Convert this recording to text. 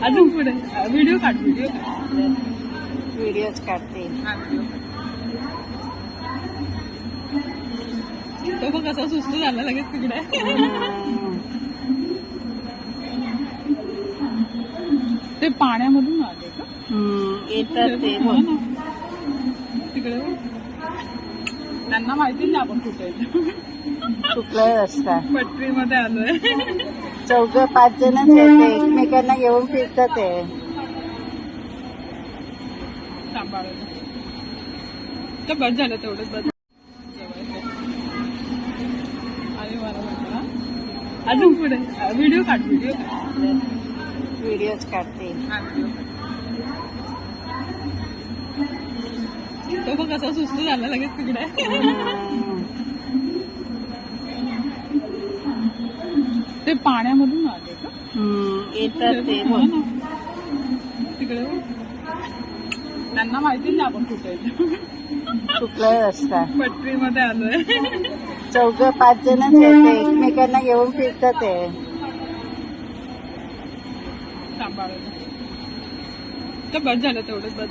अजून पुढे व्हिडिओ काढ व्हिडिओच काढते. तो बघ कसा सुस्त झाला लगेच तिकडे. ते पाण्यामधून आले का येतात ते हो ना तिकडे. त्यांना माहिती नाही आपण कुठे चुकलाय रस्ता. पटरीमध्ये आलोय. 4-5 जणच येते एकमेकांना घेऊन फिरतात ते. सांभाळून तर बस झालं तेवढंच बस. आणि मला म्हटलं अजून पुढे व्हिडिओ काढ व्हिडिओच काढते. तो बघ कसा सुस्त झाला लगेच तिकडे. ते पाण्यामधून आले का येतात ते हो ना तिकडे. त्यांना माहिती नाही आपण कुठे चुकलाय रस्ता. पटरीमध्ये आलोय. 4-5 जणच येते एकमेकांना घेऊन फिरतात ते. सांभाळून तर बस झालं तेवढंच बस.